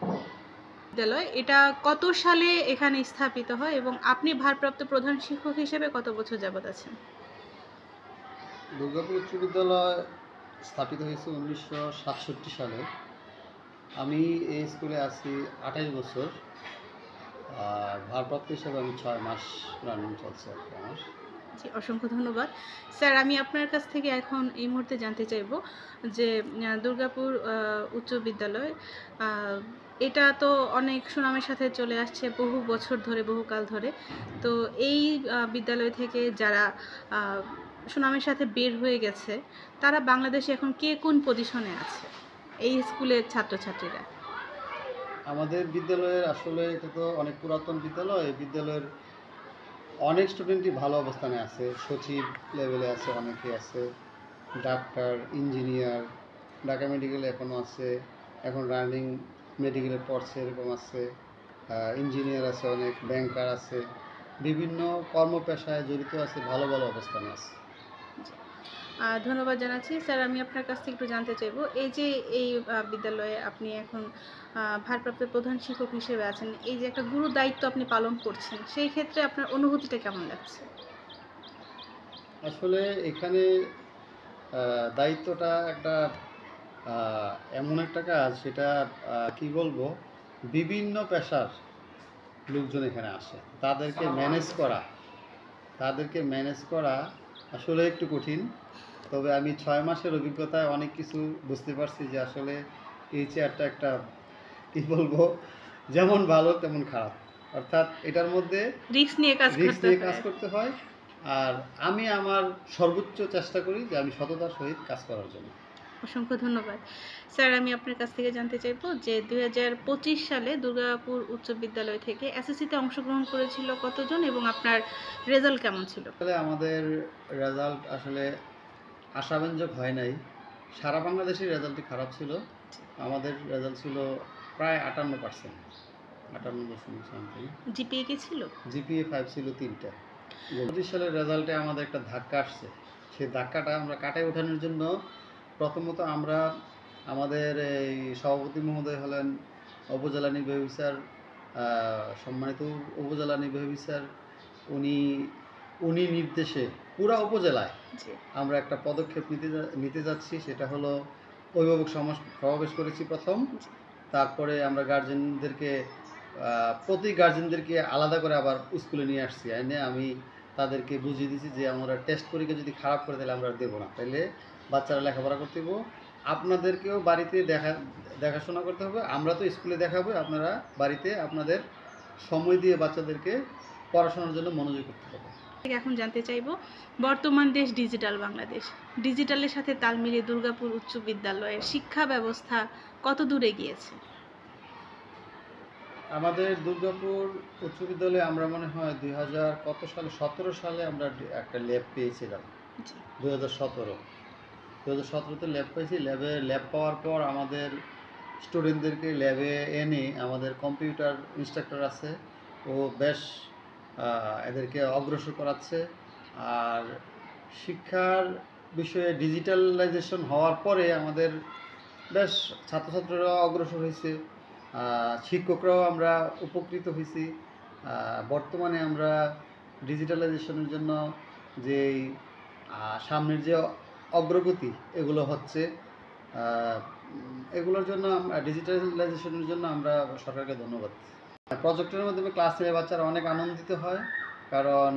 বিদ্যালয় এটা কত সালে এখানে স্থাপিত হয় এবং আপনি ভারপ্রাপ্ত প্রধান শিক্ষক হিসেবে কত বছর যাবত আছেন? দুর্গাপুর উচ্চ বিদ্যালয় স্থাপিত হয়েছে 1967 সালে। আমি এই স্কুলে আছি 28 বছর। আর ভারপ্রাপ্ত হিসেবে আমি 6 মাস রানিং চলছে আর কি আমার। জি, অসংখ্য ধন্যবাদ। স্যার, আমি আপনার কাছ থেকে এখন এই মুহূর্তে জানতে চাইব যে দুর্গাপুর উচ্চ বিদ্যালয় আ এটা তো অনেক সুনামের সাথে চলে আসছে বহু বছর ধরে, বহুকাল ধরে। তো এই বিদ্যালয় থেকে যারা আ সুনামের সাথে বের হয়ে গেছে, তারা বাংলাদেশে এখন কে কোন পজিশনে আছে? এই স্কুলের ছাত্রছাত্রীরা? আমাদের বিদ্যালয়ের আসলে এটা তো অনেক পুরাতন বিদ্যালয়। এই বিদ্যালয়ের অনেক স্টুডেন্টই ভালো অবস্থানে আছে। সচিব লেভেলে আছে, অনেকে আছে। ডাক্তার, ইঞ্জিনিয়ার, ঢাকা মেডিকেলে এখনও আছে। এখন রানিং মেডিকেলে পড়ছে, এরকম আছে। ইঞ্জিনিয়ার আছে, অনেক ব্যাংকার আছে। বিভিন্ন কর্মপেশায় জড়িত আছে, ভালো ভালো অবস্থানে আছে। ধন্যবাদ জানাচ্ছি। স্যার, আমি আপনার কাছ থেকে একটু জানতে চাইব, এই যে এই বিদ্যালয়ে আপনি এখন ভারপ্রাপ্ত প্রধান শিক্ষক হিসেবে আছেন, এই যে একটা গুরু দায়িত্ব আপনি পালন করছেন, সেই ক্ষেত্রে আপনার অনুভূতিটা কেমন লাগছে? আসলে এখানে দায়িত্বটা একটা এমন একটা কাজ, সেটা কি বলবো, বিভিন্ন পেশার লোকজন এখানে আসে। তাদেরকে ম্যানেজ করা আসলে একটু কঠিন। তবে আমি 6 মাসের অভিজ্ঞতায় অনেক কিছু বুঝতে পারছি যে আসলে এই চেয়ারটা একটা, কি বলবো, যেমন ভালো তেমন খারাপ। অর্থাৎ এটার মধ্যে রিস্ক নিয়ে কাজ রিস্ক করতে নিয়ে কাজ হয়। করতে হয়। আর আমি আমার সর্বোচ্চ চেষ্টা করি যে আমি সততার সহিত কাজ করার জন্য। অসংখ্য ধন্যবাদ। স্যার, আমি আপনার কাছ থেকে জানতে চাইব যে ২০২৫ সালে দুর্গাপুর উচ্চ বিদ্যালয় থেকে এসএসসিতে অংশগ্রহণ করেছিল কতজন এবং আপনার রেজাল্ট কেমন ছিল? আসলে আমাদের রেজাল্ট আসলে আশাব্যঞ্জক হয় নাই। সারা বাংলাদেশের রেজাল্টই খারাপ ছিল। আমাদের রেজাল্ট ছিল প্রায় 58%, 58.সামথিং। জিপিএ কি ছিল? জিপিএ 5 ছিল 3টা। ২৫ সালের রেজাল্টে আমাদের একটা ধাক্কা আসছে। সেই ধাক্কাটা আমরা কাটায় ওঠানোর জন্য প্রথমত আমরা, আমাদের এই সভাপতি মহোদয় হলেন উপজেলা নির্বাহী অফিসার, সম্মানিত উপজেলা নির্বাহী অফিসার। উনি উনি নির্দেশে পুরা উপজেলায় জি। আমরা একটা পদক্ষেপ নিতে যাচ্ছি। সেটা হলো অভিভাবক সমাবেশ করেছি প্রথম। জি। তারপরে আমরা প্রতি গার্জেনদেরকে আলাদা করে আবার স্কুলে নিয়ে আসছি। এনে আমি তাদেরকে বুঝিয়ে দিয়েছি যে আমরা টেস্ট পরীক্ষা যদি খারাপ করে তাহলে আমরা আর দেবো না। তাইলে বাচ্চারা লেখাপড়া করতে দেবো। আপনাদেরকেও বাড়িতে দেখাশোনা করতে হবে। আমরা তো স্কুলে দেখাবো, আপনারা বাড়িতে আপনাদের সময় দিয়ে বাচ্চাদেরকে পড়াশোনার জন্য মনোযোগী করতে হবে। এখন জানতে চাইব, বর্তমান দেশ ডিজিটাল বাংলাদেশ। ডিজিটালের সাথে তাল মিলিয়ে দুর্গাপুর উচ্চ বিদ্যালয়ের শিক্ষা ব্যবস্থা কত দূর এগিয়েছে? আমাদের দুর্গাপুর উচ্চ বিদ্যালয়ে আমরা মনে হয় 2000 কত সালে, 17 সালে আমরা একটা ল্যাব পেয়েছিলাম। জি। 2017তে ল্যাব পেয়েছি। ল্যাব পাওয়ার পর আমাদের স্টুডেন্টদেরকে ল্যাবে এনে আমাদের কম্পিউটার ইনস্ট্রাক্টর আছে, ও বেশ এদেরকে অগ্রসর করাচ্ছে। আর শিক্ষার বিষয়ে ডিজিটালাইজেশন হওয়ার পরে আমাদের বেশ ছাত্রছাত্রীরা অগ্রসর হয়েছে, শিক্ষকরাও আমরা উপকৃত হয়েছি। বর্তমানে আমরা ডিজিটালাইজেশনের জন্য যেই সামনের যে অগ্রগতি এগুলো হচ্ছে, এগুলোর জন্য ডিজিটালাইজেশনের জন্য আমরা সরকারকে ধন্যবাদ। প্রজেক্টের মাধ্যমে ক্লাস নিয়ে বাচ্চারা অনেক আনন্দিত হয়। কারণ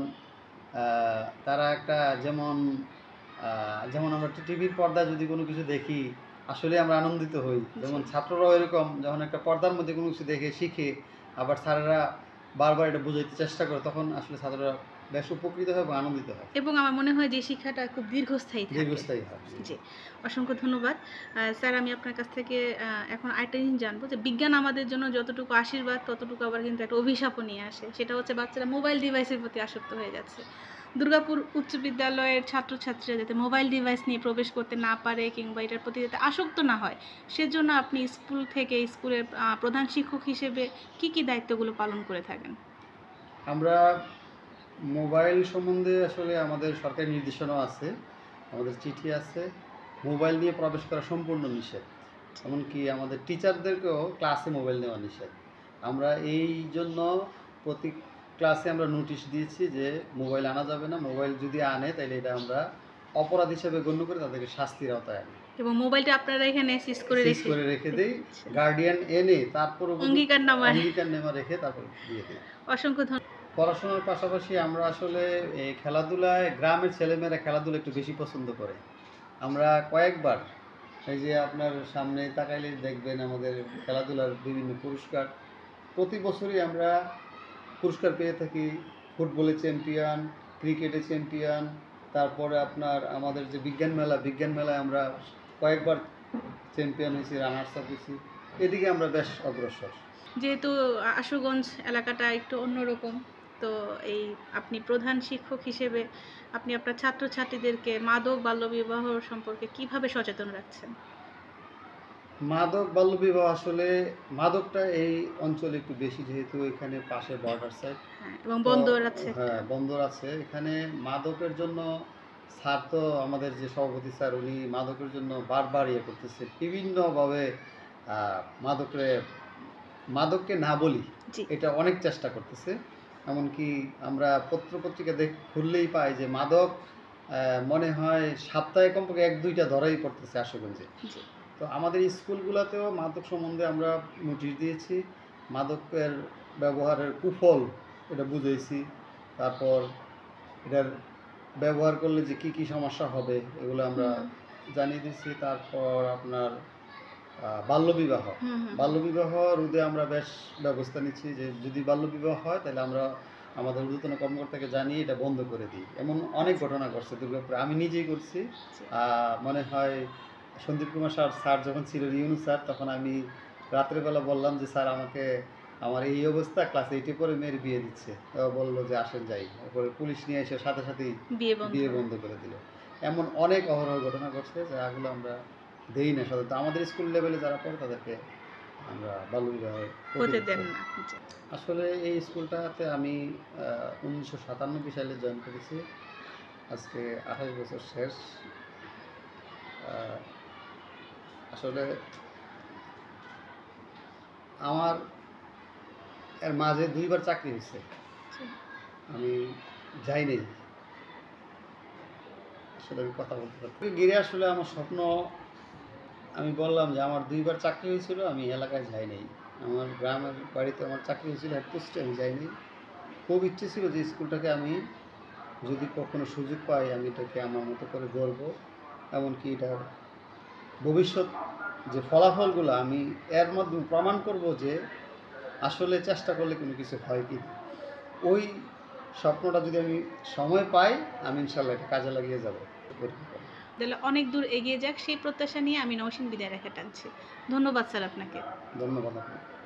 তারা একটা যেমন আমরা টিভির পর্দায় যদি কোনো কিছু দেখি, আসলে আমরা আনন্দিত হই। যেমন ছাত্ররাও এরকম, যখন একটা পর্দার মধ্যে কোনো কিছু দেখে শিখে, আবার স্যারেরা বারবার এটা বুঝাইতে চেষ্টা করে, তখন আসলে ছাত্ররা বেশ উপকৃত হয় এবং আনন্দিত হয়। এবং আমার মনে হয় যে শিক্ষাটা খুব দীর্ঘস্থায়ী থাকে। দীর্ঘস্থায়ী হয়। জি, অসংখ্য ধন্যবাদ। স্যার, আমি আপনার কাছ থেকে এখন আরেকটা জিনিস জানবো যে বিজ্ঞান আমাদের জন্য যতটুকু আশীর্বাদ ততটুকু আবার কিন্তু একটা অভিশাপও নিয়ে আসে। সেটা হচ্ছে বাচ্চারা মোবাইল ডিভাইসের প্রতি আসক্ত হয়ে যাচ্ছে। দুর্গাপুর উচ্চ বিদ্যালয়ের ছাত্রছাত্রীরা যাতে মোবাইল ডিভাইস নিয়ে প্রবেশ করতে না পারে কিংবা এটার প্রতি যাতে আসক্ত না হয়, সেজন্য আপনি স্কুল থেকে স্কুলের প্রধান শিক্ষক হিসেবে কি দায়িত্বগুলো পালন করে থাকেন? আমরা মোবাইল সম্বন্ধে আসলে আমাদের সরকারি নির্দেশনাও আছে, আমাদের চিঠি আছে। মোবাইল নিয়ে প্রবেশ করা সম্পূর্ণ নিষেধ। এমনকি আমাদের টিচারদেরকেও ক্লাসে মোবাইল নেওয়া নিষেধ। আমরা এই জন্য প্রতি ক্লাসে আমরা নোটিশ দিয়েছি যে মোবাইল আনা যাবে না, মোবাইল যদি আনে তাহলে এটা আমরা অপরাধ হিসেবে গণ্য করে তাদেরকে শাস্তির আওতায় আনি। এবং মোবাইলটা আপনারা এখানে সিজ করে সিজ করে রেখে দেই, গার্ডিয়ান এনে তারপর অঙ্গীকারনামা রেখে তারপর দিয়ে দিই। অসংখ্য ধন্যবাদ। পড়াশোনার পাশাপাশি আমরা আসলে এই খেলাধুলায়, গ্রামের ছেলেমেয়েরা খেলাধুলা একটু বেশি পছন্দ করে। আমরা কয়েকবার এই যে আপনার সামনে তাকাইলে দেখবেন আমাদের খেলাধুলার বিভিন্ন পুরস্কার প্রতি বছরই আমরা পুরস্কার পেয়ে থাকি। ফুটবলে চ্যাম্পিয়ন, ক্রিকেটে চ্যাম্পিয়ন, তারপরে আপনার আমাদের যে বিজ্ঞান মেলায় আমরা কয়েকবার চ্যাম্পিয়ন হয়েছি, রানার্স আপ হয়েছি। এদিকে আমরা বেশ অগ্রসর। যেহেতু আশুগঞ্জ এলাকাটা একটু অন্যরকম, তো এই আপনি প্রধান শিক্ষক হিসেবে আপনি আপনার ছাত্রছাত্রীদেরকে মাদক বাল্যবিবাহ সম্পর্কে কিভাবে সচেতন রাখছেন? মাদক বাল্যবিবাহ আসলে মাদকটা এই অঞ্চলে একটু বেশি, যেহেতু এখানে পাশে বর্ডার সাইড এবং বন্দর আছে। হ্যাঁ, বন্দর আছে এখানে। মাদকের জন্য স্যার তো আমাদের যে সভাপতি স্যার, উনি মাদকের জন্য বারবার ইয়ে করতেছে বিভিন্নভাবে। মাদককে না বলি এটা অনেক চেষ্টা করতেছে। এমনকি আমরা পত্রপত্রিকা খুললেই পাই যে মাদক মনে হয় সপ্তাহে কমপক্ষে 1-2টা ধরাই পড়তেছে আশুগঞ্জে। তো আমাদের স্কুলগুলোতেও মাদক সম্বন্ধে আমরা নোটিশ দিয়েছি, মাদকের ব্যবহারের কুফল এটা বুঝাইছি, তারপর এটার ব্যবহার করলে যে কী কী সমস্যা হবে এগুলো আমরা জানিয়ে দিচ্ছি। তারপর আপনার বাল্যবিবাহ রোধে আমরা বেশ ব্যবস্থা নিচ্ছি, যে যদি বাল্যবিবাহ হয় তাহলে আমরা আমাদের ঊর্ধ্বতন কর্মকর্তাকে জানিয়ে এটা বন্ধ করে দিই। এমন অনেক ঘটনা ঘটছে দুর্গাপুরে, আমি নিজেই করছি। মনে হয় সন্দীপ কুমার স্যার যখন ছিল, ইউনুস স্যার, তখন আমি রাত্রেবেলা বললাম যে স্যার আমাকে আমার এই অবস্থা, ক্লাস 8-এ পরে মেয়ের বিয়ে দিচ্ছে। বললো যে আসেন যাই, তারপরে পুলিশ নিয়ে এসে সাথে সাথেই বিয়ে বন্ধ করে দিল। এমন অনেক অহরহ ঘটনা ঘটছে যেগুলো আমরা দেই না সাধারণত। আমাদের স্কুল লেভেলে যারা পড়ে তাদেরকে আমরা বাল্যবিবাহ হতে দেন না। আসলে এই স্কুলটাতে আমি 1997 সালে জয়েন করেছি, আজকে 28 বছর শেষ। আসলে আমার এর মাঝে 2বার চাকরি হয়েছে, আমি যাই নাই। আসলে আমি কথা বলতে পারি গিরে, আসলে আমার স্বপ্ন, আমি বললাম যে আমার 2বার চাকরি হয়েছিল, আমি এলাকায় যাই নাই। আমার গ্রামের বাড়িতে আমার চাকরি হয়েছিল, হেড পোস্টে, আমি যাইনি। খুব ইচ্ছে ছিল যে স্কুলটাকে আমি যদি কখনো সুযোগ পাই আমি এটাকে আমার মতো করে গড়ব, এমনকি এটার ভবিষ্যৎ যে ফলাফলগুলো আমি এর মাধ্যমে প্রমাণ করব যে আসলে চেষ্টা করলে কোনো কিছু হয় কি। ওই স্বপ্নটা যদি আমি সময় পাই, আমি ইনশাল্লাহ এটা কাজে লাগিয়ে যাব। তাহলে অনেক দূর এগিয়ে যাক সেই প্রত্যাশা নিয়ে আমি নওশীন বিদায় রেখে টানছি। ধন্যবাদ স্যার আপনাকে। ধন্যবাদ আপনাকে।